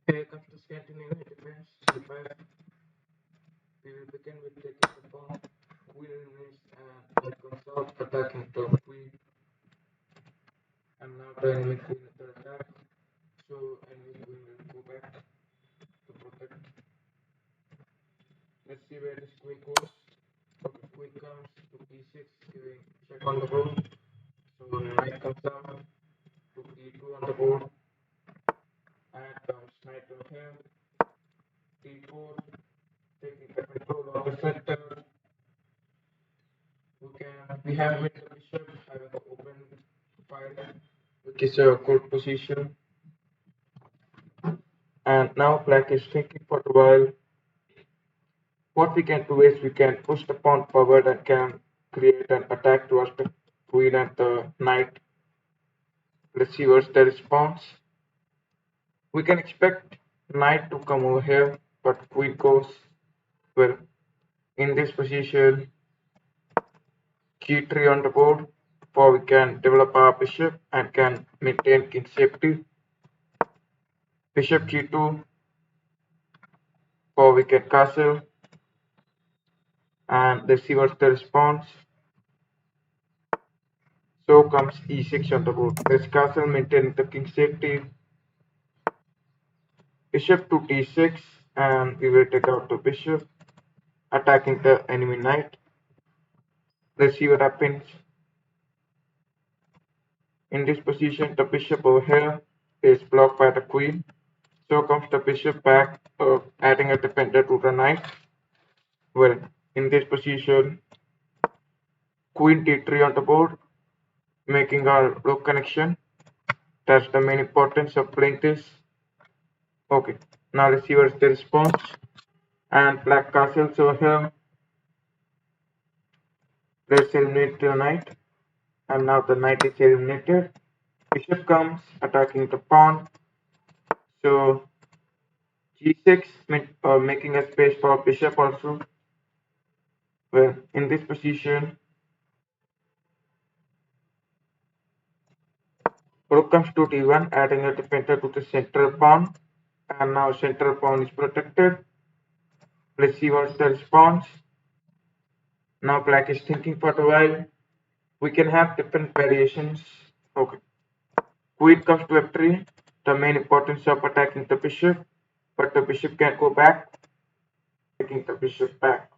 Here comes the Scandinavian defense. We will begin with taking the pawn, queen remains, and knight comes out, attacking the queen, and now the enemy queen under attack. So enemy queen will go back to protect. Let's see where this queen goes. Okay, queen comes to e6, giving check on the board. So knight comes out to e2 on the board, and comes knight over here, d4, taking the control of the center. We have made the bishop having an open file, which is a good position. And now black is thinking for a while. What we can do is we can push the pawn forward and can create an attack towards the queen and the knight. Let's see what's the response. We can expect knight to come over here, but queen goes well. In this position, g3 on the board, for we can develop our bishop and can maintain king safety. Bishop g2, for we can castle, and let's see what's the response. So comes e6 on the board. Let's castle, maintaining the king safety. Bishop to d6, and we will take out the bishop, attacking the enemy knight. Let's see what happens. In this position, the bishop over here is blocked by the queen. So comes the bishop back, adding a defender to the knight. Well, in this position, queen d3 on the board, making our rook connection. That's the main importance of playing this. Okay, now let's see what's the response. And black castles over here. Let's eliminate the knight. And now the knight is eliminated. Bishop comes, attacking the pawn. So g6, making a space for bishop also. Well, in this position, rook comes to d1, adding a defender to the central pawn. And now central pawn is protected. Let's see what's the response. Now black is thinking for a while. We can have different variations. Okay. Queen comes to f3. The main importance of attacking the bishop. But the bishop can go back, taking the bishop back.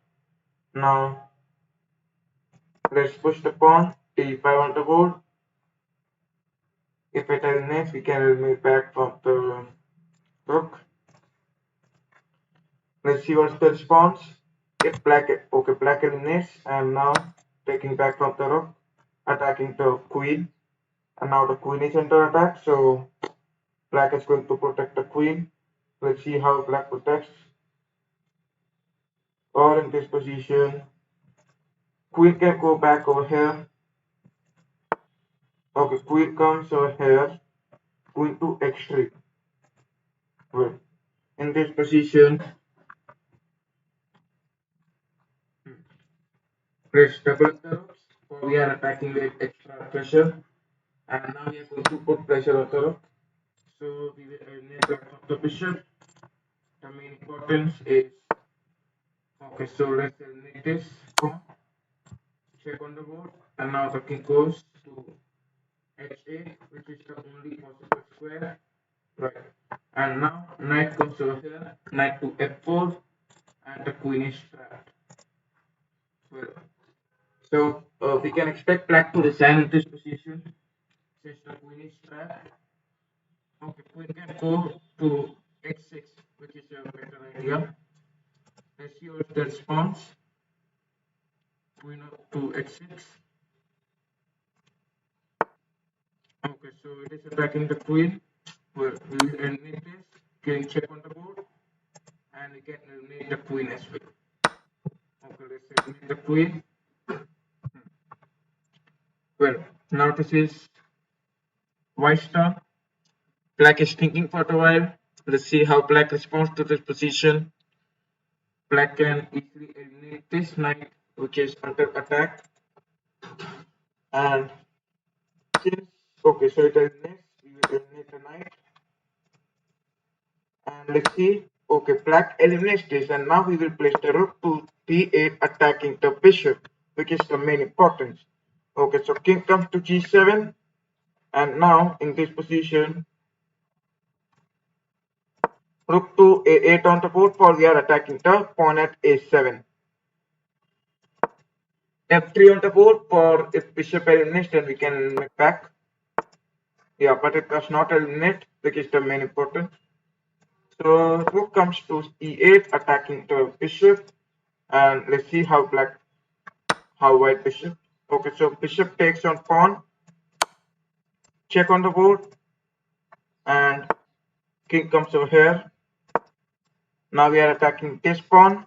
Now let's push the pawn, d5 on the board. If it eliminates, we can eliminate back from the rook. Let's see what's the response. If black eliminates, and now taking back from the rook, attacking the queen. And now the queen is under attack, so black is going to protect the queen. Let's see how black protects. Or in this position, queen can go back over here. Okay, queen comes over here, queen to x3. Well, in this position, let's double the rooks. So we are attacking with extra pressure, and now we are going to put pressure on the rook. So we will eliminate back from the bishop. The main importance is okay. So let's eliminate this. Check on the board, and now the king goes to h8, which is the only possible square. Right. And now knight comes over here, knight to f4, and the queen is trapped. Well, so we can expect black to resign in this position since the queen is trapped. Okay, queen can go to h6, which is a better idea. Let's see what the response. Queen to h6. Okay, so it is attacking the queen. Well, we will eliminate this. King check on the board, and we can eliminate the queen as well. Okay, let's eliminate the queen. Well, now this is white's turn. Black is thinking for a while. Let's see how black responds to this position. Black can easily eliminate this knight, which is under attack. And since, okay, so it eliminates, we will eliminate the knight. And let's see. Okay, black eliminates this, and now we will place the rook to d8, attacking the bishop, which is the main importance. Okay, so king comes to g7, and now in this position, rook to a8 on the board, for we are attacking the pawn at a7. f3 on the board, for if bishop eliminates, then we can make back. Yeah, but it does not eliminate, which is the main important. So rook comes to e8, attacking the bishop, and let's see how white bishop. Okay, so bishop takes on pawn, check on the board, and king comes over here. Now we are attacking this pawn.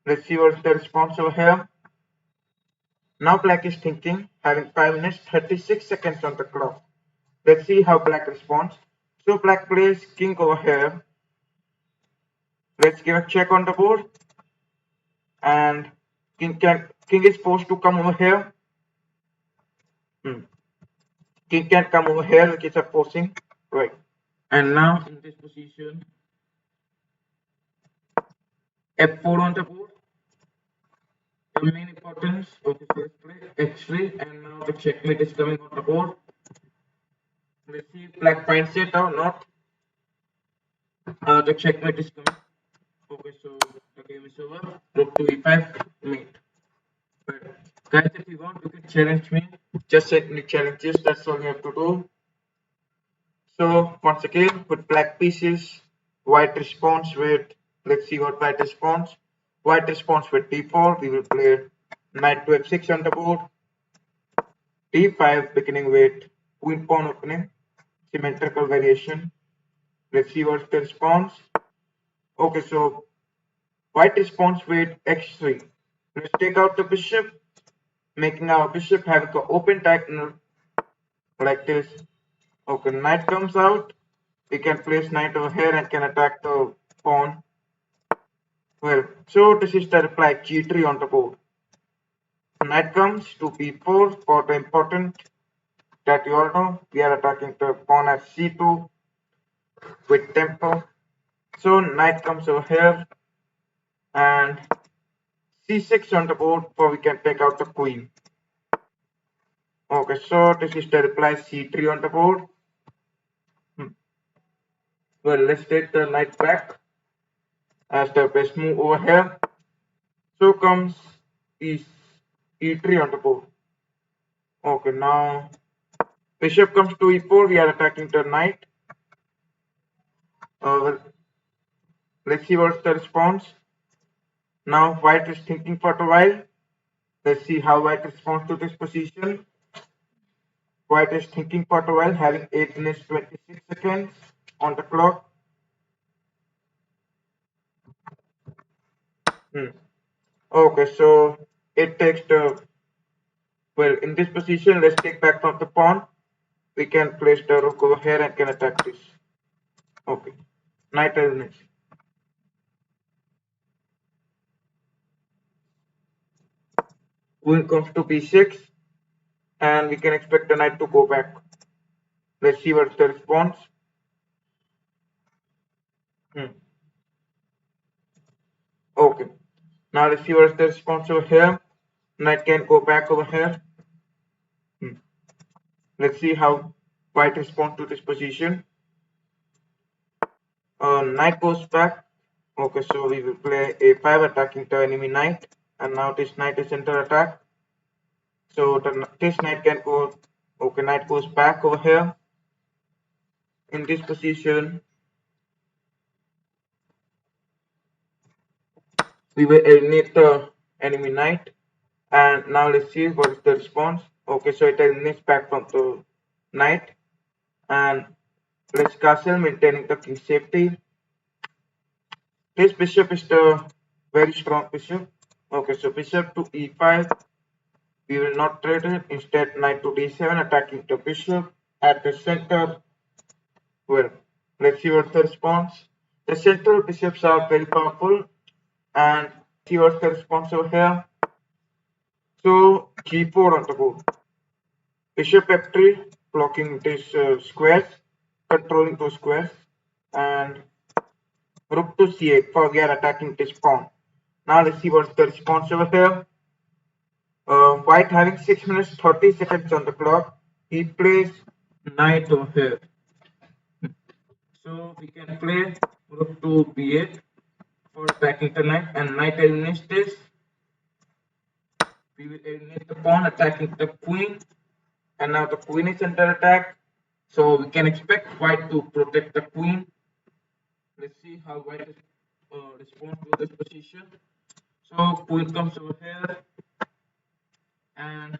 Let's see what's the response over here. Now black is thinking, having 5 minutes 36 seconds on the clock. Let's see how black responds. So black plays king over here. Let's give a check on the board, and king is forced to come over here. King can come over here, which is opposing, right? And now in this position, f4 on the board. The main importance of the first play, x3, and now the checkmate is coming on the board. Let's see if black finds it or not. The checkmate is coming. Okay, so the game is over. Rook to e5, mate. But guys, if you want, you can challenge me. Just send me challenges. That's all you have to do. So once again, with black pieces, white responds with, let's see what white responds. White responds with d4. We will play knight to f6 on the board. d5, beginning with queen pawn opening, symmetrical variation. Let's see what's the response. Okay, so white responds with x3. Let's take out the bishop, making our bishop have an open diagonal like this. Okay, knight comes out. We can place knight over here and can attack the pawn. Well, so this is the reply g3 on the board. Knight comes to b4 for the important that you all know. We are attacking the pawn at c2 with tempo. So knight comes over here and c6 on the board, for we can take out the queen. Okay, so this is the reply c3 on the board. Well, let's take the knight back as the best move over here. So comes e3 on the board. Okay, now bishop comes to e4. We are attacking the knight. Well, let's see what's the response. Now white is thinking for a while. Let's see how white responds to this position. White is thinking for a while, having 8 minutes 26 seconds on the clock. Okay, so it takes the, well, in this position, let's take back from the pawn. We can place the rook over here and can attack this. Okay, knight eliminates. Queen comes to b6, and we can expect the knight to go back. Let's see what's the response. Okay, now let's see what's the response over here. Knight can go back over here. Let's see how white responds to this position. Knight goes back. Okay, so we will play a5, attacking the enemy knight, and now this knight is under attack. So this knight can go. Okay, knight goes back over here. In this position, we will eliminate the enemy knight, and now let's see what is the response. Okay, so it eliminates back from the knight, and let's castle, maintaining the king's safety. This bishop is the very strong bishop. Okay, so bishop to e5. We will not trade it. Instead, knight to d7, attacking the bishop at the center. Well, let's see what's the response. The central bishops are very powerful, and see what's the response over here. So g4 on the board. Bishop f3, blocking these squares, controlling those squares. and rook to c8 for we are attacking this pawn. Now let's see what's the response over here. White having 6 minutes 30 seconds on the clock. He plays knight over here. So we can play rook to b8 for attacking the knight, and knight eliminates this. We will eliminate the pawn attacking the queen, and now the queen is under attack. So we can expect white to protect the queen. Let's see how white responds to this position. So queen comes over here, and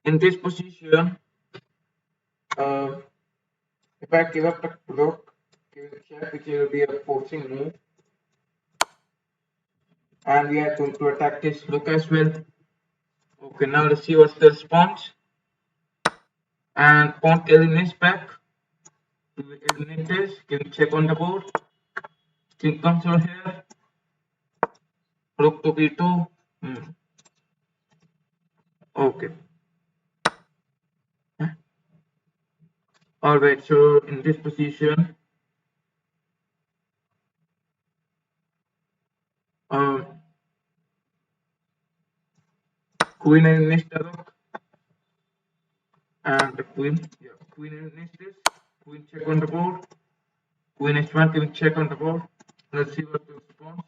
in this position, uh, if I give up the rook, give a check, which will be a forcing move, and we are going to attack this rook as well. Okay, now let's see what's the response. And pawn eliminates back. We will eliminate this, give a check on the board. King comes over here. Rook to b2. Okay. Alright, so in this position, queen eliminates the rook, and the queen eliminates this. Queen check on the board. Queen h1, king check on the board. Let's see what the response.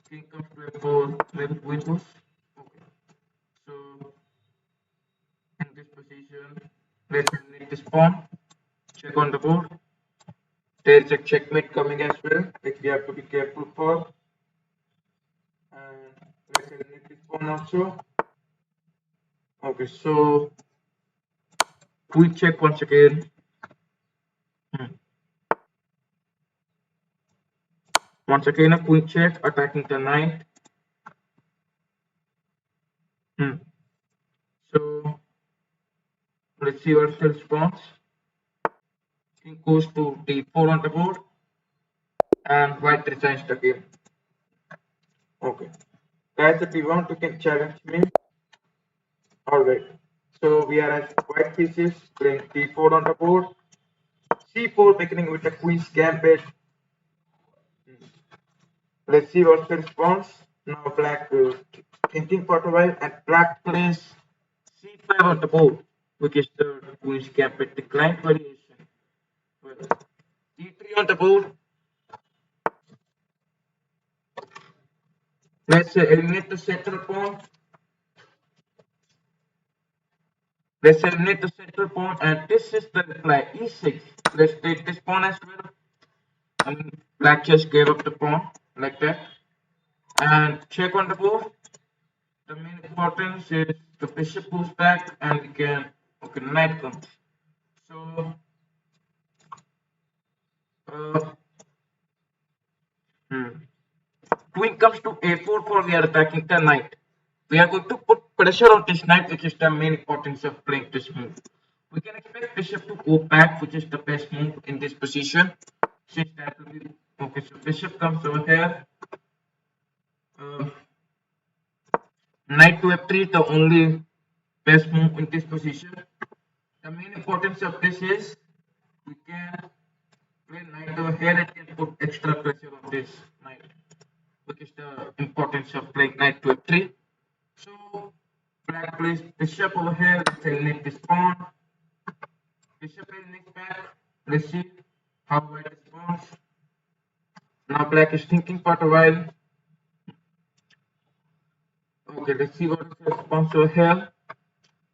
King comes to f4, maybe queen goes. Okay. So in this position, let's eliminate this pawn. Check on the board. There's a checkmate coming as well, which we have to be careful for. And let's eliminate this pawn also. Okay, so queen check once again. Once again, a queen check attacking the knight. So let's see what's the response. King goes to d4 on the board, and white resigns the game. Okay, guys, if you want, you can challenge me. Alright, so we are at white pieces playing d4 on the board. c4 beginning with the queen's gambit. Let's see what's the response. Now black thinking for a while, and black plays c5 on the board, which is the queen's gambit declined variation. Well, e3 on the board. Let's eliminate the central pawn. Let's eliminate the central pawn, and this is the reply e6. Let's take this pawn as well. And black just gave up the pawn like that. And check on the board. The main importance is the bishop moves back, and we can knight comes. So queen comes to a4 for we are attacking the knight. We are going to put pressure on this knight, which is the main importance of playing this move. We can expect bishop to go back, which is the best move in this position. Since that will be okay, so bishop comes over here. Knight to f3, the only best move in this position. The main importance of this is we can play knight over here and can put extra pressure on this knight, which is the importance of playing knight to f3. So black plays bishop over here. Let's eliminate this pawn. Bishop eliminates back. Let's see how white responds. Now black is thinking for a while. Okay, let's see what is the response over here.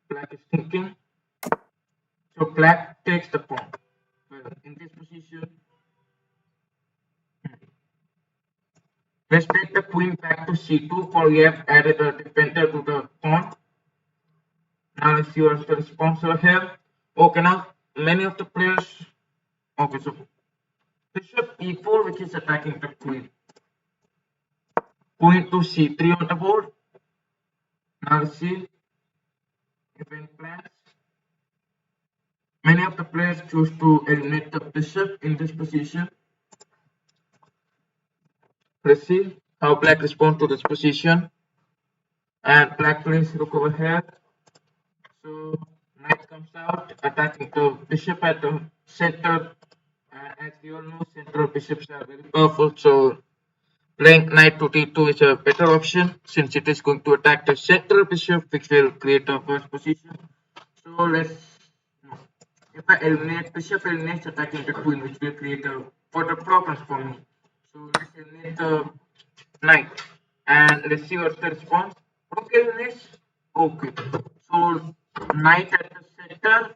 Black is thinking. So black takes the pawn. Well, in this position, let's take the queen back to c2 for we have added a defender to the pawn. Now let's see what's the response over here. Okay, now many of the players. Okay, so bishop e4, which is attacking the queen. Queen to c3 on the board. Now let's see if any plans. Many of the players choose to eliminate the bishop in this position. Let's see how black responds to this position. And black plays rook over here. So knight comes out, attacking the bishop at the center. As we all know, central bishops are very powerful. So playing knight to d2 is a better option since it is going to attack the central bishop, which will create a first position. So if I eliminate bishop eliminates attacking the queen, which will create a further problems for me. So let's eliminate the knight and let's see what's the response. Rook eliminates. Okay. So knight at the center.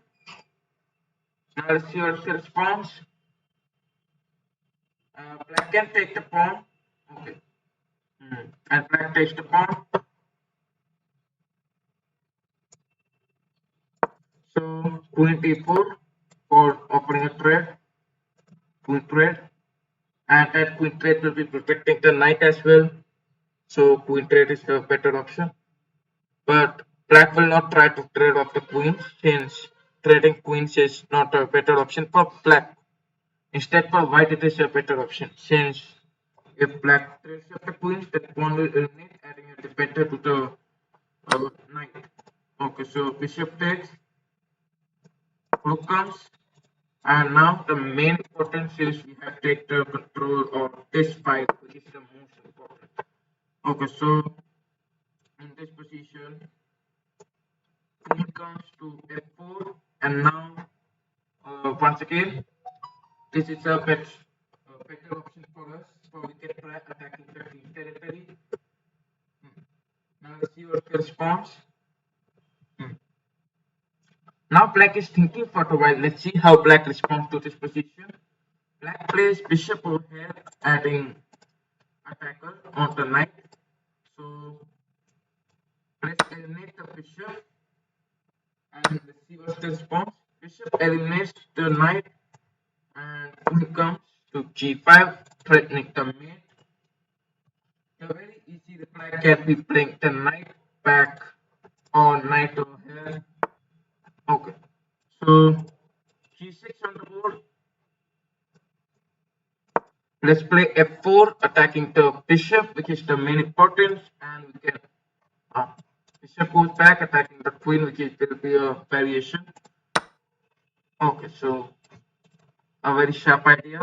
Now let's see what's the response. Black can take the pawn. Okay. And black takes the pawn. So queen d4 for opening a trade. Queen trade. And that queen trade will be protecting the knight as well. So queen trade is the better option. But black will not try to trade off the queens since trading queens is not a better option for black. Instead for white it is a better option since if black trades off the queens, that pawn will eliminate, adding a defender to the knight. Okay, so bishop takes, rook comes, and now the main importance is we have to take the control of this fight, which is the most important. Okay, so in this position, queen comes to f4, and now once again, this is a better option for us, so we can try attacking the queen territory. Now let's see what the response. Now black is thinking for a while. Let's see how black responds to this position. Black plays bishop over here, adding attacker on the knight. So let's eliminate the bishop and let's see what's the response. Bishop eliminates the knight and queen comes to g5, threatening the mate. The very easy reply can be playing the knight back or knight over here. Okay, so g6 on the board. Let's play f4, attacking the bishop, which is the main importance, and we can bishop goes back, attacking the queen, which will be a variation. Okay, so a very sharp idea.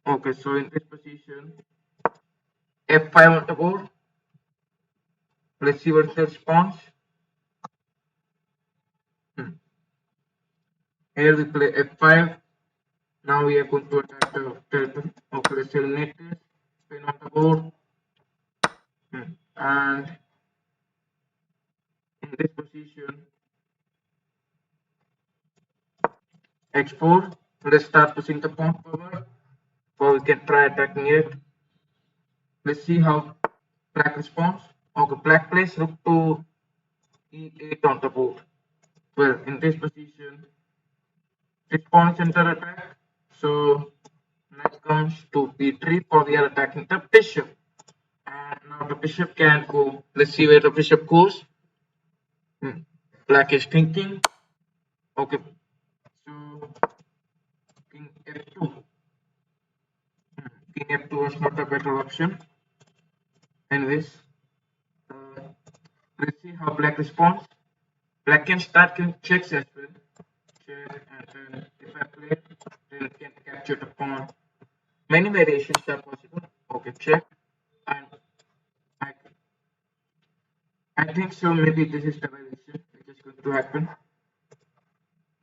Okay, so in this position, f5 on the board. Let's see what's the response. Here we play f5. Now we are going to attack the territory. Okay, let's eliminate this. Pin on the board. And in this position, h4. Let's start pushing the pawn forward, or we can try attacking it. Let's see how black responds. Okay, black plays rook to e8 on the board. Well, in this position, this pawn is under attack. So knight comes to b3 for we are attacking the bishop. And now the bishop can go. Let's see where the bishop goes. Black is thinking. Okay, so king f2. King f2 was not a better option. Anyways, let's see how black responds. Black can start king checks as well. Check, and then if I play, then it can capture the pawn. Many variations are possible. Okay, check, and I think so. Maybe this is the variation which is going to happen.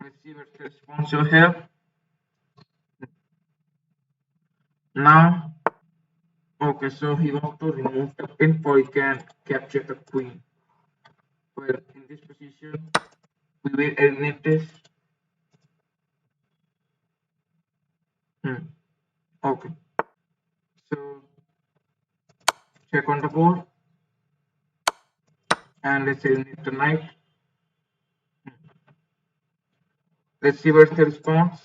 Let's see what's the response over here. Now, okay, so he wants to remove the pin for he can capture the queen. Well, in this position, we will eliminate this. Okay, so check on the board, and let's eliminate the knight. Let's see what's the response.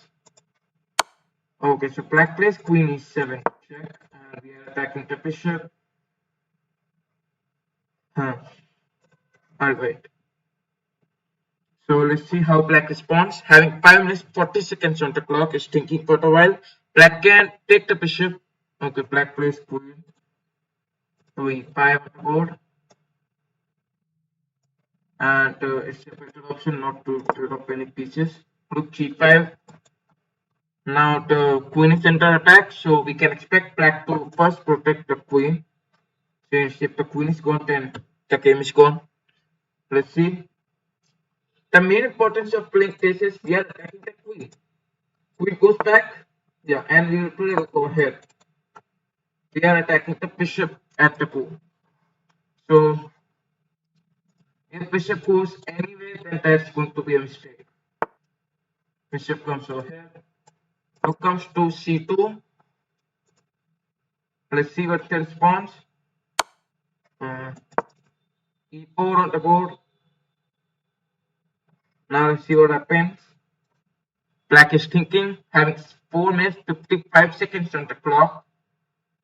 Okay, so black plays queen e7. Check, and we are attacking the bishop. I'll wait. So let's see how black responds. Having 5 minutes 40 seconds on the clock, is thinking for a while. Black can take the bishop. Okay, black plays queen. So e5 on the board. and it's a better option not to drop any pieces. Rook g5. Now the queen is under attack, so we can expect black to first protect the queen. Since if the queen is gone, then the game is gone. Let's see. The main importance of playing this is we are attacking the queen. Queen goes back, yeah, and we will play over here. We are attacking the bishop at the pawn. So if bishop goes anywhere, then that's going to be a mistake. Bishop comes over here. Rook comes to c2. Let's see what's the response. E4 on the board. Now let's see what happens. Black is thinking, having 4 minutes 55 seconds on the clock.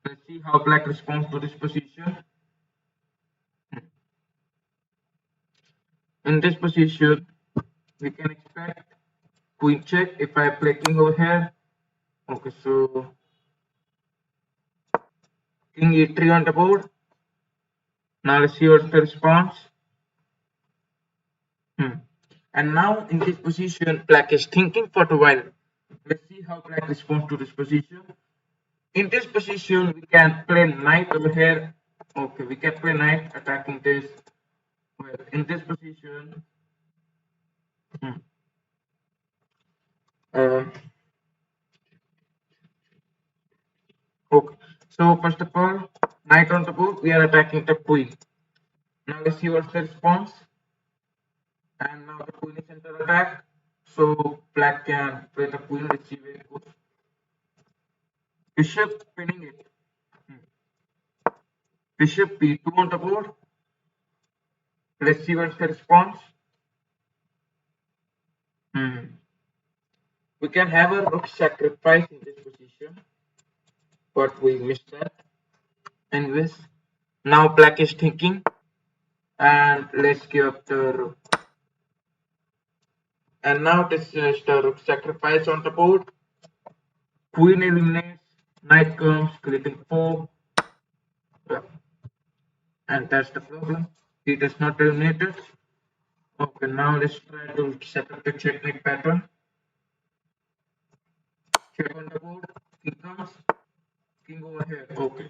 Let's see how black responds to this position. In this position, we can expect queen check if I play king over here. Okay, so king e3 on the board. Now let's see what's the response. And now in this position, black is thinking for a while. Let's see how black responds to this position. In this position, we can play knight over here. Okay, we can play knight attacking this. Well, in this position, uh, okay. So first of all, knight on the board, we are attacking the queen. Now let's see what's the response. And now the queen is under attack. So black can play the queen. Let's see where it goes. Bishop pinning it. Bishop b2 on the board. Let's see what's the response. We can have a rook sacrifice in this position, but we missed that. Anyways, now black is thinking, and let's give up the rook. And now this is the rook sacrifice on the board. Queen eliminates, knight comes, creating 4. Yeah. And that's the problem. He does not eliminate it. Okay, now let's try to set up the checkmate pattern. Check on the board, king comes, king over here. Okay,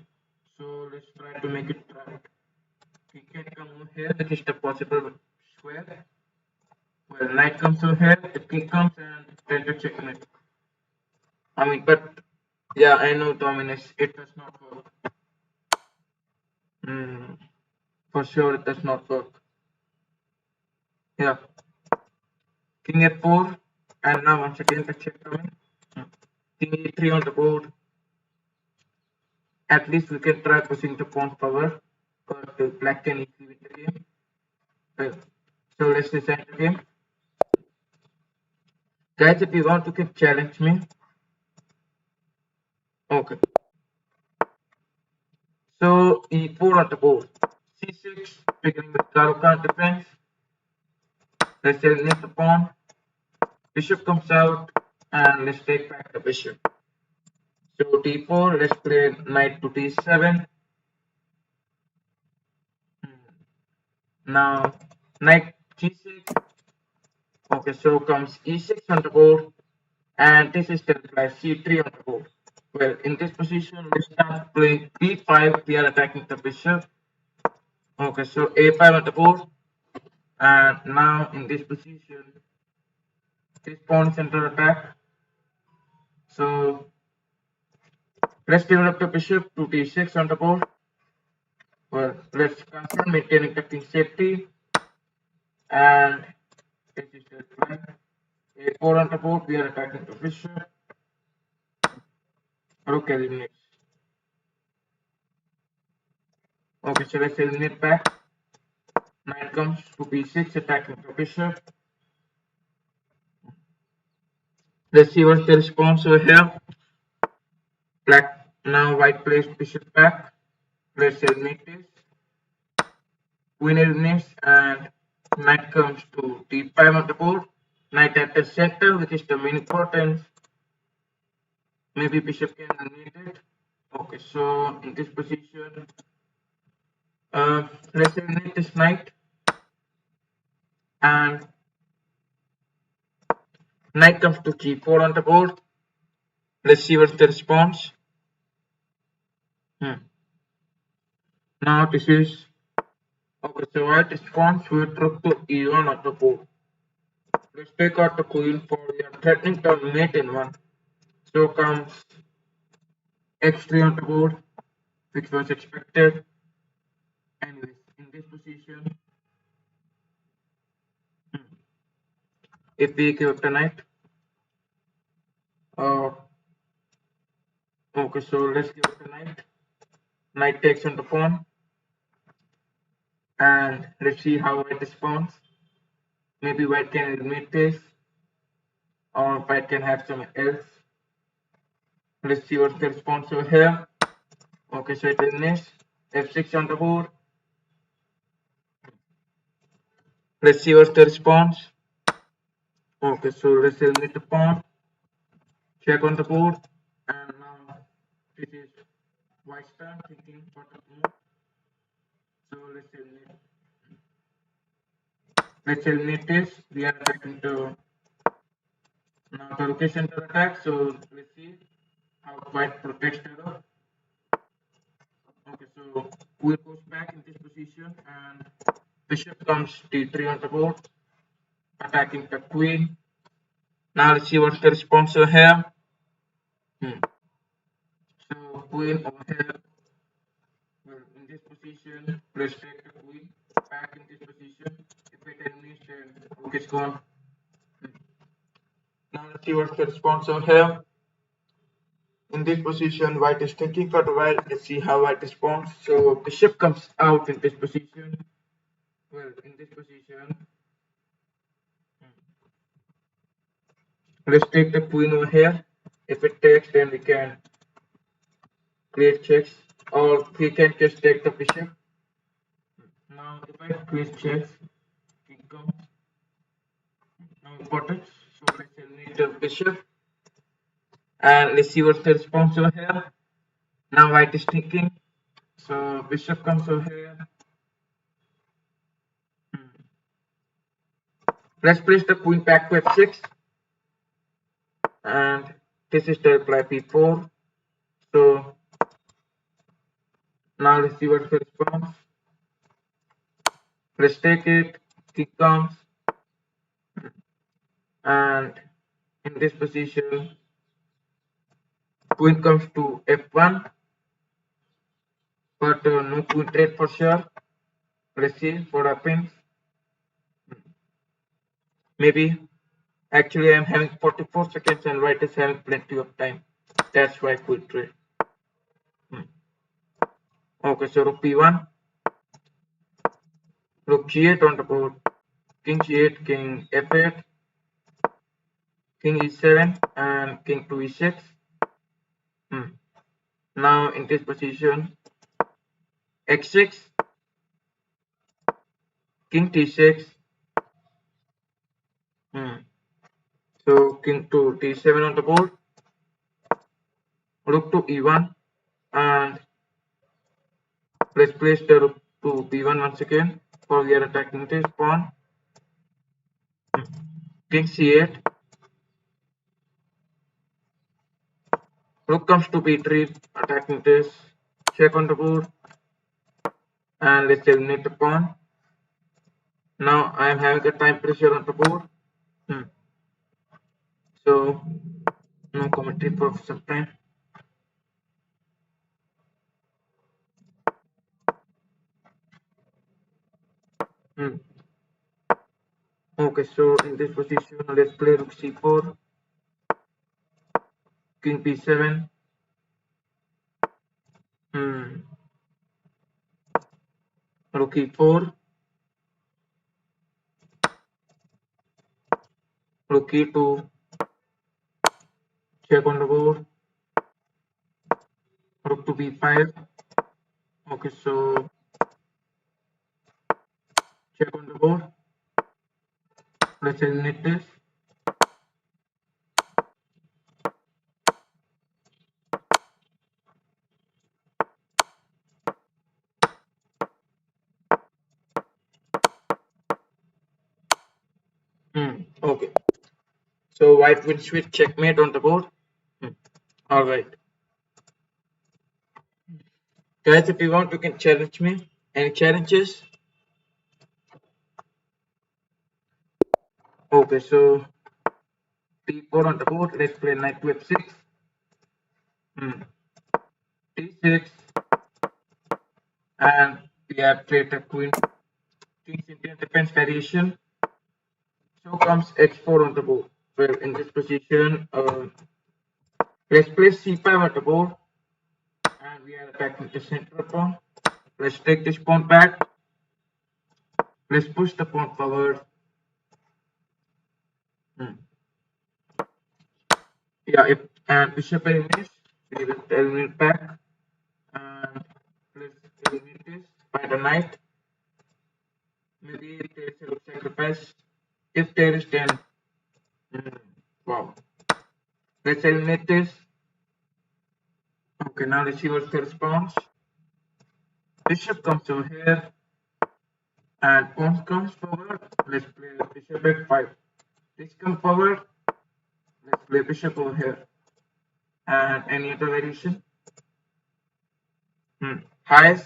so let's try to make it right. King can come over here, that is the possible square. Well, knight comes over here, the king comes and then the checkmate. I mean, but yeah, I know dominance, it does not work. For sure, it does not work. Yeah, king f4, and now once again the check coming. King e3 on the board. At least we can try pushing the pawn forward, but black can easily win the game. Well, so let's design the game. Guys, if you want, you can challenge me. Okay. So e4 on the board. c6, beginning with Caro-Kann defense. Let's eliminate the pawn. Bishop comes out, and let's take back the bishop. So d4, let's play knight to d7. Now knight g6. Okay, so comes e6 on the board, and this is the reply c3 on the board. Well, in this position, we start playing b5. We are attacking the bishop. Okay, so a5 on the board, and now in this position, this pawn is under attack. So let's develop the bishop to d6 on the board. Well, let's continue maintaining the king safety, and this is the reply. A4 on the board. We are attacking the bishop. Rook eliminates. Okay, so let's eliminate back. Knight comes to b6, attacking the bishop. Let's see what's the response over here. Black, now white plays bishop back. Let's eliminate this. Queen eliminates, and knight comes to d5 on the board. Knight at the center, which is the main importance. Maybe bishop can eliminate it. Okay, so in this position, let's eliminate this knight. and knight comes to g4 on the board. Let's see what's the response. Now this is okay. So white response with rook to e1 on the board. Let's take out the queen for we are threatening to mate in one. So comes x3 on the board, which was expected. Anyways, in this position, if we give the knight, uh, okay, so let's give the knight. Knight takes on the pawn, and let's see how white responds. Maybe white can eliminate this, or white can have some else. Let's see what's the response over here. Okay, so it eliminates f6 on the board. Let's see what's the response. Okay, so let's eliminate the pawn. Check on the board, and now this is white's turn thinking for the move. So let's eliminate this. We are attacking to now the location to attack. So let's see how white protects the rook. Okay, so queen goes back in this position, and bishop comes d3 on the board, attacking the queen. Now let's see what's the response over here. So queen over here. Well, in this position, let's take the queen back in this position. If it eliminates, then rook is gone. Now let's see what's the response over here. In this position, white is thinking for a while. Let's see how white responds. So bishop comes out in this position. Well, in this position, let's take the queen over here. If it takes, then we can create checks, or we can just take the bishop. Now, if I create checks, king comes. Now important. So let's eliminate the bishop, and let's see what's the response over here. Now white is thinking. So bishop comes over here. Let's place the queen back to f6, and this is the reply p4. So now let's see what's the response. Let's take it. King comes, and in this position, queen comes to f1, but no queen trade for sure. Let's see what happens. Maybe actually I'm having 44 seconds and white is having plenty of time. That's why queen trade. Okay, so rook p1, rook g8 on the board, king g8, king f8, king e7, and king to e6. Now in this position, x6, king t6. So king to d7 on the board, rook to e1, and let's place the rook to b1 once again, for we are attacking this pawn. King c8, rook comes to b3, attacking this, check on the board, and let's eliminate the pawn. Now I am having a time pressure on the board, so no commentary for some time. Okay, so in this position, let's play rook c4, king b7, rook e4, rook e2, check on the board, rook to b5. Okay, so check on the board. Let's eliminate this. So white will switch checkmate on the board. All right, guys. If you want, you can challenge me. Any challenges? Okay, so d4 on the board. Let's play knight to f6. d6, and we have played the queen. King's Indian defense variation. So comes h4 on the board. Well, in this position, let's play c5 on the board, and we are attacking the center pawn. Let's take this pawn back. Let's push the pawn forward. Yeah, if and bishop eliminates, we will eliminate back, and let's eliminate this by the knight. Maybe there is a sacrifice. If there is, then wow. Let's eliminate this. Okay, now let's see what's the response. Bishop comes over here, and pawn comes forward. Let's play bishop f5. This comes forward. Let's play bishop over here. And any other variation? Hi,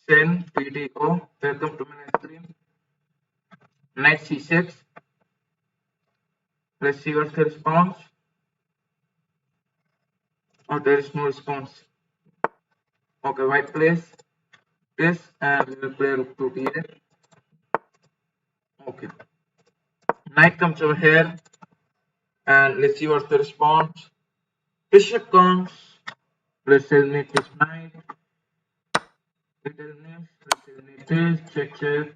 Sen, PDO. Welcome to my stream. Knight c6. Let's see what's the response. Oh, there is no response. Okay, white plays this, and we will play rook to d8. Okay. Knight comes over here, and let's see what's the response. Bishop comes. Let's eliminate this knight. Let's eliminate this. Check, check.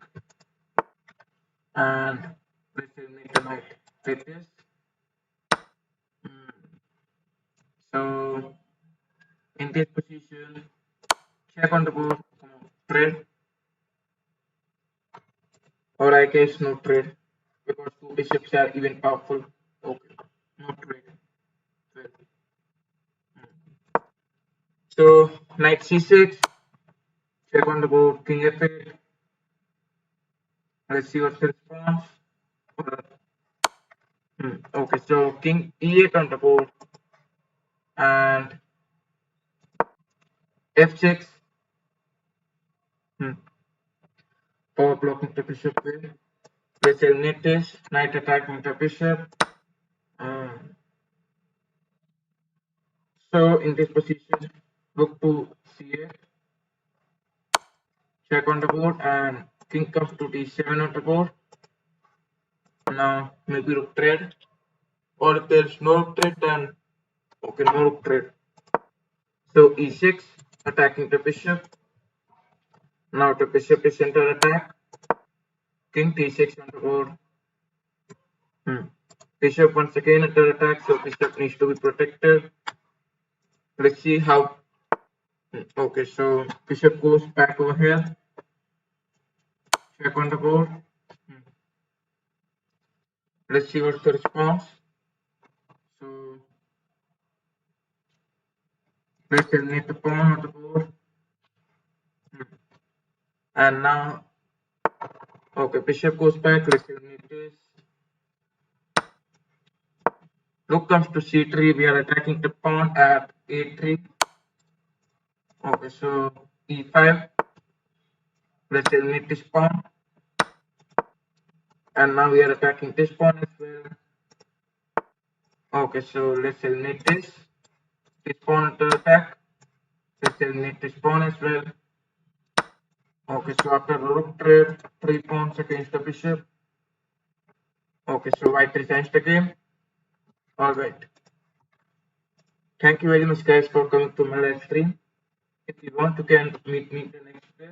And let's eliminate the knight. With this. So, in this position, check on the board. Trade. Or I guess no trade. Because two bishops are even powerful. Okay. No trade. So knight c6, check on the board, king f8. Let's see what's the response. Okay, so king e8 on the board, and f6. Power blocking the bishop there. Let's eliminate this. Knight attacking the bishop. So in this position, rook to c8. Check on the board, and king comes to d7 on the board. Now maybe rook trade, or if there's no rook trade, then okay, no rook trade. So e6, attacking the bishop. Now the bishop is under attack. King d6 on the board. Bishop once again under attack, so bishop needs to be protected. Let's see how. Okay, so bishop goes back over here. Check on the board. Let's see what's the response. So let's eliminate the pawn on the board. And now, okay, bishop goes back. Let's eliminate this. Rook comes to c3. We are attacking the pawn at a3. Okay, so e5. Let's eliminate this pawn. And now we are attacking this pawn as well. Okay, so let's eliminate this. This pawn to attack. Let's eliminate this pawn as well. Okay, so after rook trade, 3 pawns against the bishop. Okay, so white resigns the game. Alright. Thank you very much guys for coming to my live stream. If you want, you can meet me in the next day.